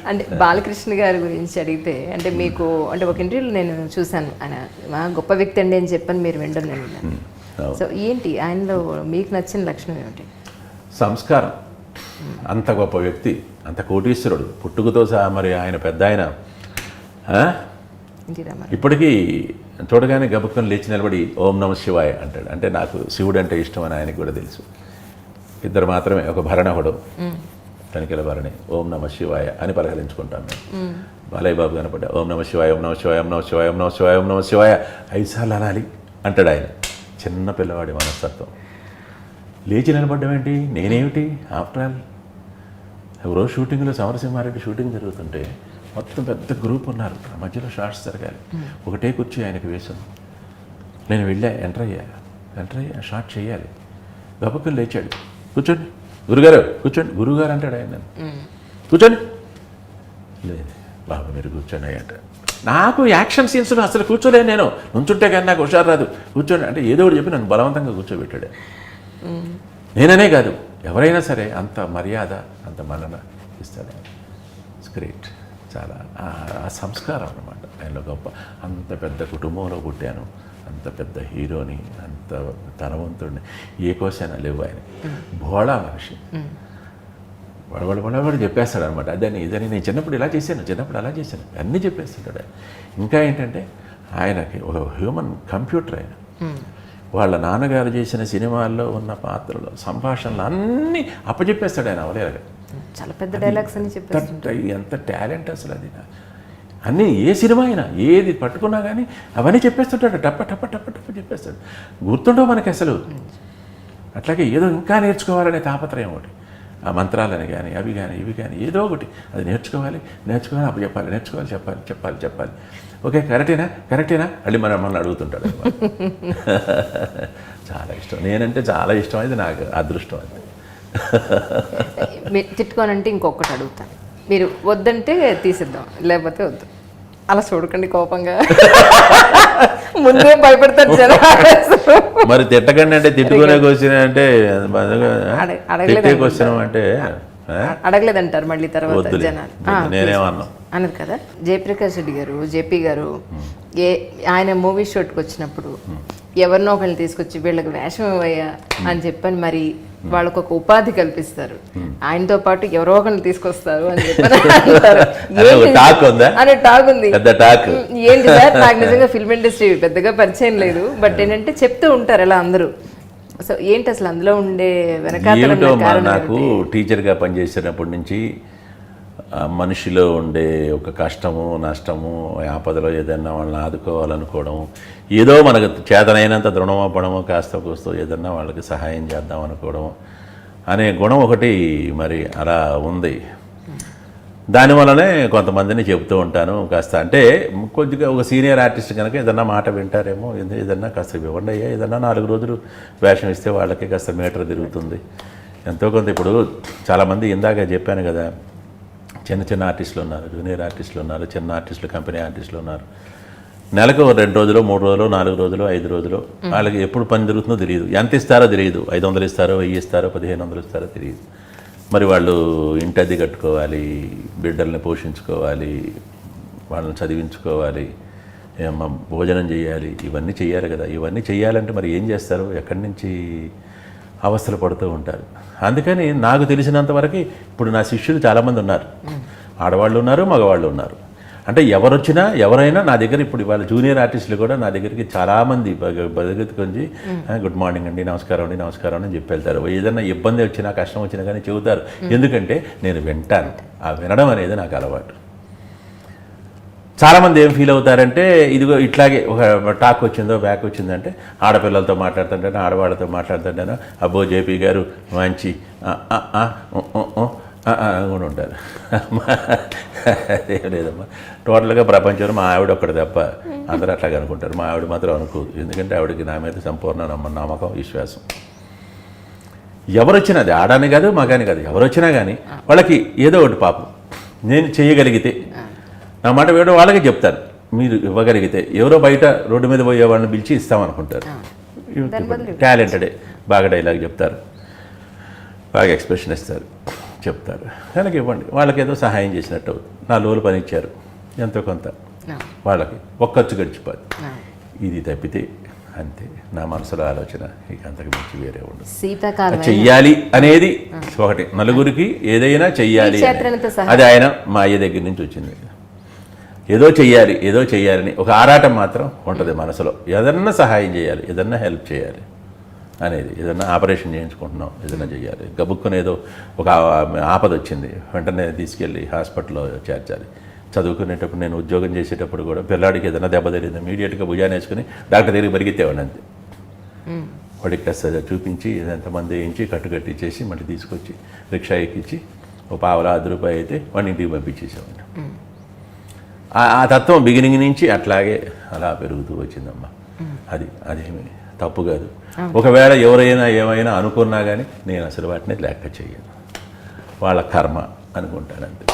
అంటే బాలకృష్ణ గారి గురించి అడిగితే అంటే మీకు అంటే ఒక ఇంటర్వ్యూలో నేను చూశాను, ఆయన గొప్ప వ్యక్తి అండి అని చెప్పని మీరు వినడం నేను విన్నాను. సో ఏంటి ఆయనలో మీకు నచ్చిన లక్షణం ఏమిటి? సంస్కారం. అంత గొప్ప వ్యక్తి, అంత కోటీశ్వరుడు, పుట్టుకతో సహా మరి ఆయన పెద్ద ఆయన ఇప్పటికీ చూడగానే గబుక్కను లేచి నిలబడి ఓం నమ శివాయ అంటాడు. అంటే నాకు శివుడు అంటే ఇష్టం అని ఆయనకు కూడా తెలుసు. ఇద్దరు మాత్రమే, ఒక భరణి ఒకడు, తనిఖీల భరణి, ఓం నమ శివాయ అని పలకరించుకుంటాను నేను. బాలయ్య బాబు కనపడ్డా ఓం నమ శివాయ, ఓం నమ శివాయ, ఓం నమ శివాయ, ఓం నమ శివాయ, ఓం నమ శివాయ 5 సార్లు అనాలి అంటాడు ఆయన. చిన్న పిల్లవాడి మనస్తత్వం. లేచి నిలబడ్డం ఏంటి, నేనేమిటి, ఆఫ్టర్ ఆల్ ఎవరో షూటింగ్లో సమరసింహారెడ్డి షూటింగ్ జరుగుతుంటే మొత్తం పెద్ద గ్రూప్ ఉన్నారు, మధ్యలో షార్ట్స్ జరగాలి, ఒకటే కుర్చీ ఆయనకు వేసాను. నేను వెళ్ళా, ఎంటర్ అయ్యా షార్ట్ చేయాలి. గబక్కలు లేచాడు, కూర్చోండి గురుగారు, కూర్చోండి గురుగారు అంటాడు ఆయన. కూర్చోండి, లేదు బాబు మీరు కూర్చోండి అంటాడు. నాకు యాక్షన్ సీన్స్లో అసలు కూర్చోలేను నేను, నుంచుంటే కానీ నాకు హుషారు రాదు. కూర్చోండి అంటే ఏదో ఒకటి చెప్పి నన్ను బలవంతంగా కూర్చోబెట్టాడు. నేననే కాదు, ఎవరైనా సరే అంత మర్యాద, అంత మన్నన ఇస్తాడు. It's great. చాలా ఆ సంస్కారం అన్నమాట ఆయనలో గొప్ప. అంత పెద్ద కుటుంబంలో పుట్టాను, అంత పెద్ద హీరోని, అంత ధనవంతుడిని, ఏ కోసైనా లేవు ఆయన. భోళా మనిషి, వడవడ చెప్పేస్తాడు అనమాట. ఇదని నేను చిన్నప్పుడు ఇలా చేశాను, చిన్నప్పుడు అలా చేశాను అన్నీ చెప్పేస్తుంటాడు. ఇంకా ఏంటంటే ఆయనకి ఒక హ్యూమన్ కంప్యూటర్ ఆయన. వాళ్ళ నాన్నగారు చేసిన సినిమాల్లో ఉన్న పాత్రలు, సంభాషణలు అన్నీ అప్పచెప్పేస్తాడు ఆయన అవలేరుగా. చాలా పెద్ద డైలాగ్స్ అని చెప్పేస్తాడు. ఎంత టాలెంట్ అసలు అది. అన్నీ ఏ సినిమా అయినా ఏది పట్టుకున్నా కానీ అవన్నీ చెప్పేస్తుంటాడు, టప్ప టప్ప టప్ప టప్ప చెప్పేస్తాడు. గుర్తుండవు మనకి అసలు. అట్లాగే ఏదో ఇంకా నేర్చుకోవాలనే తాపత్రయం ఒకటి, ఆ మంత్రాలని కానీ అవి కానీ ఇవి కానీ ఏదో ఒకటి అది నేర్చుకోవాలి అప్పు చెప్పాలి, చెప్పాలి. ఓకే కరెక్టేనా మళ్ళీ మనల్ని అడుగుతుంటాడు. చాలా ఇష్టం, నేనంటే చాలా ఇష్టం. అది నాకు అదృష్టం. అది మీరు తిట్టుకోనంటే ఇంకొకటి అడుగుతాను, మీరు వద్దంటే తీసిద్దాం, లేకపోతే వద్దు. అలా చూడకండి కోపంగా, ముందే భయపడతారు జనం. మరి తిట్టకండి అంటే తిట్టుకునే క్వశ్చన్ అంటే క్వశ్చన్ అంటే అడగలేదంటారు మళ్ళీ తర్వాత జనాలు. నేనేమన్నా అన్నది కదా. జయప్రకాష్ రెడ్డి గారు, జేపీ గారు ఆయన మూవీ షూట్కి వచ్చినప్పుడు ఎవరినో ఒకరిని తీసుకొచ్చి వీళ్ళకి వేషం ఇవ్వయ్యా అని చెప్పని మరి వాళ్ళకు ఒక ఉపాధి కల్పిస్తారు. ఆయనతో పాటు ఎవరో ఒకరిని తీసుకొస్తారు అని చెప్పని అనే టాక్ ఉంది. ఏంటి సార్, నాకు నిజంగా ఫిల్మ్ ఇండస్ట్రీ పెద్దగా పరిచయం లేదు, బట్ ఏంటంటే చెప్తూ ఉంటారు అలా అందరూ. సో ఏంటి అసలు అందులో ఉండే వెనకాల? నాకు టీచర్గా పనిచేసినప్పటి నుంచి మనిషిలో ఉండే ఒక కష్టము, నష్టము, ఆపదలో ఏదైనా వాళ్ళని ఆదుకోవాలనుకోవడం, ఏదో మనకు చేతనైనంత దృఢమవ్వడము, కాస్త కూస్తో ఏదన్నా వాళ్ళకి సహాయం చేద్దాం అనుకోవడం అనే గుణం ఒకటి మరి అలా ఉంది. దానివల్లనే కొంతమందిని చెబుతూ ఉంటాను. కాస్త అంటే కొద్దిగా ఒక సీనియర్ ఆర్టిస్ట్ కనుక ఏదన్నా మాట వింటారేమో, ఏదన్నా కాస్త ఇవ్వండి అయ్యా, ఏదన్నా 4 రోజులు వేషం ఇస్తే వాళ్ళకి కాస్త మీటర్ తిరుగుతుంది ఎంతో కొంత. ఇప్పుడు చాలామంది ఇందాక చెప్పాను కదా, చిన్న ఆర్టిస్టులు ఉన్నారు, జూనియర్ ఆర్టిస్టులు ఉన్నారు, చిన్న ఆర్టిస్టులు, కంపెనీ ఆర్టిస్టులు ఉన్నారు. నెలకు 2 రోజులు, 3 రోజులు, 4 రోజులు, 5 రోజులు, వాళ్ళకి ఎప్పుడు పని జరుగుతుందో తెలియదు, ఎంత ఇస్తారో తెలియదు, 500 ఇస్తారో, 1000 ఇస్తారో, 1500 ఇస్తారో తెలియదు. మరి వాళ్ళు ఇంటది కట్టుకోవాలి, బిడ్డల్ని పోషించుకోవాలి, వాళ్ళని చదివించుకోవాలి, భోజనం చేయాలి, ఇవన్నీ చేయాలి కదా. ఇవన్నీ చేయాలంటే మరి ఏం చేస్తారు, ఎక్కడి నుంచి అవస్థలు పడుతూ ఉంటారు. అందుకని నాకు తెలిసినంతవరకు ఇప్పుడు నా శిష్యులు చాలామంది ఉన్నారు, ఆడవాళ్ళు ఉన్నారు, మగవాళ్ళు ఉన్నారు. అంటే ఎవరైనా నా దగ్గర ఇప్పుడు ఇవాళ జూనియర్ ఆర్టిస్టులు కూడా నా దగ్గరికి చాలామంది బతికొంచి గుడ్ మార్నింగ్ అండి, నమస్కారం అని చెప్పి వెళ్తారు. ఏదైనా ఇబ్బంది వచ్చినా, కష్టం వచ్చినా కానీ చెబుతారు. ఎందుకంటే నేను వింటాను, ఆ వినడం అనేది నాకు అలవాటు. చాలామంది ఏం ఫీల్ అవుతారంటే, ఇదిగో ఇట్లాగే ఒక టాక్ వచ్చిందో బ్యాక్ వచ్చిందంటే ఆడపిల్లలతో మాట్లాడుతుంటాను, ఆడవాళ్ళతో మాట్లాడుతుంటాను, అబ్బో జేపీ గారు మంచి కూడా ఉంటారు. అదేం లేదమ్మా, టోటల్గా ప్రపంచంలో మా ఆవిడ ఒక్కటి తప్ప అందరూ అట్లాగే అనుకుంటారు. మా ఆవిడ మాత్రం అనుకోదు, ఎందుకంటే ఆవిడకి నా మీద సంపూర్ణ నమ్మకం, విశ్వాసం. ఎవరొచ్చినా, అది ఆడని కాదు మగాని కాదు, ఎవరొచ్చినా కానీ వాళ్ళకి ఏదో ఒకటి పాపం నేను చేయగలిగితే, నా మాట వేయడం వాళ్ళకే చెప్తాను, మీరు ఇవ్వగలిగితే. ఎవరో బయట రోడ్డు మీద పోయే వాళ్ళని పిలిచి ఇస్తామనుకుంటారు. టాలెంటెడే, బాగా డైలాగ్ చెప్తారు, బాగా ఎక్స్ప్రెషన్ ఇస్తారు, చెప్తారు, కనుక ఇవ్వండి, వాళ్ళకి ఏదో సహాయం చేసినట్టు అవుతుంది. 4 రోజులు పని ఇచ్చారు, ఎంతో కొంత వాళ్ళకి ఒక ఖర్చు గడిచిపోద్ది. ఇది తప్పితే అంతే నా మనసులో ఆలోచన, ఇక అంతకు మించి వేరే ఉండదు. శీతాకాలం చెయ్యాలి అనేది ఒకటి, నలుగురికి ఏదైనా చెయ్యాలి క్షేత్రంతో సహా. అది ఆయన మా అయ్య దగ్గర నుంచి వచ్చింది. ఏదో చెయ్యాలని ఒక ఆరాటం మాత్రం ఉంటుంది మనసులో. ఏదన్నా సహాయం చేయాలి, ఏదన్నా హెల్ప్ చేయాలి అనేది, ఏదన్నా ఆపరేషన్ చేయించుకుంటున్నాం, ఏదైనా చేయాలి, గబుక్కుని ఏదో ఒక ఆపద వచ్చింది వెంటనే తీసుకెళ్ళి హాస్పిటల్లో చేర్చాలి. చదువుకునేటప్పుడు నేను ఉద్యోగం చేసేటప్పుడు కూడా పిల్లాడికి ఏదైనా దెబ్బ తగిలింది ఇమీడియట్గా భుజాన్ని వేసుకుని డాక్టర్ దగ్గరికి పరిగెత్తేవాడిని అంతే. వాడికి కాస్త చూపించి ఎంతమంది వేయించి కట్టుకట్టించేసి మళ్ళీ తీసుకొచ్చి రిక్షా ఎక్కించి ఒక పావలా 10 రూపాయలు అయితే వాడిని ఇంటికి పంపించేసేవాడిని. ఆ తత్వం బిగినింగ్ నుంచి అట్లాగే అలా పెరుగుతూ వచ్చిందమ్మా. అదేమి తప్పు కాదు. ఒకవేళ ఎవరైనా ఏమైనా అనుకున్నా కానీ నేను అసలు వాటిని లెక్క చేయను, వాళ్ళ కర్మ అనుకుంటాను అంతే.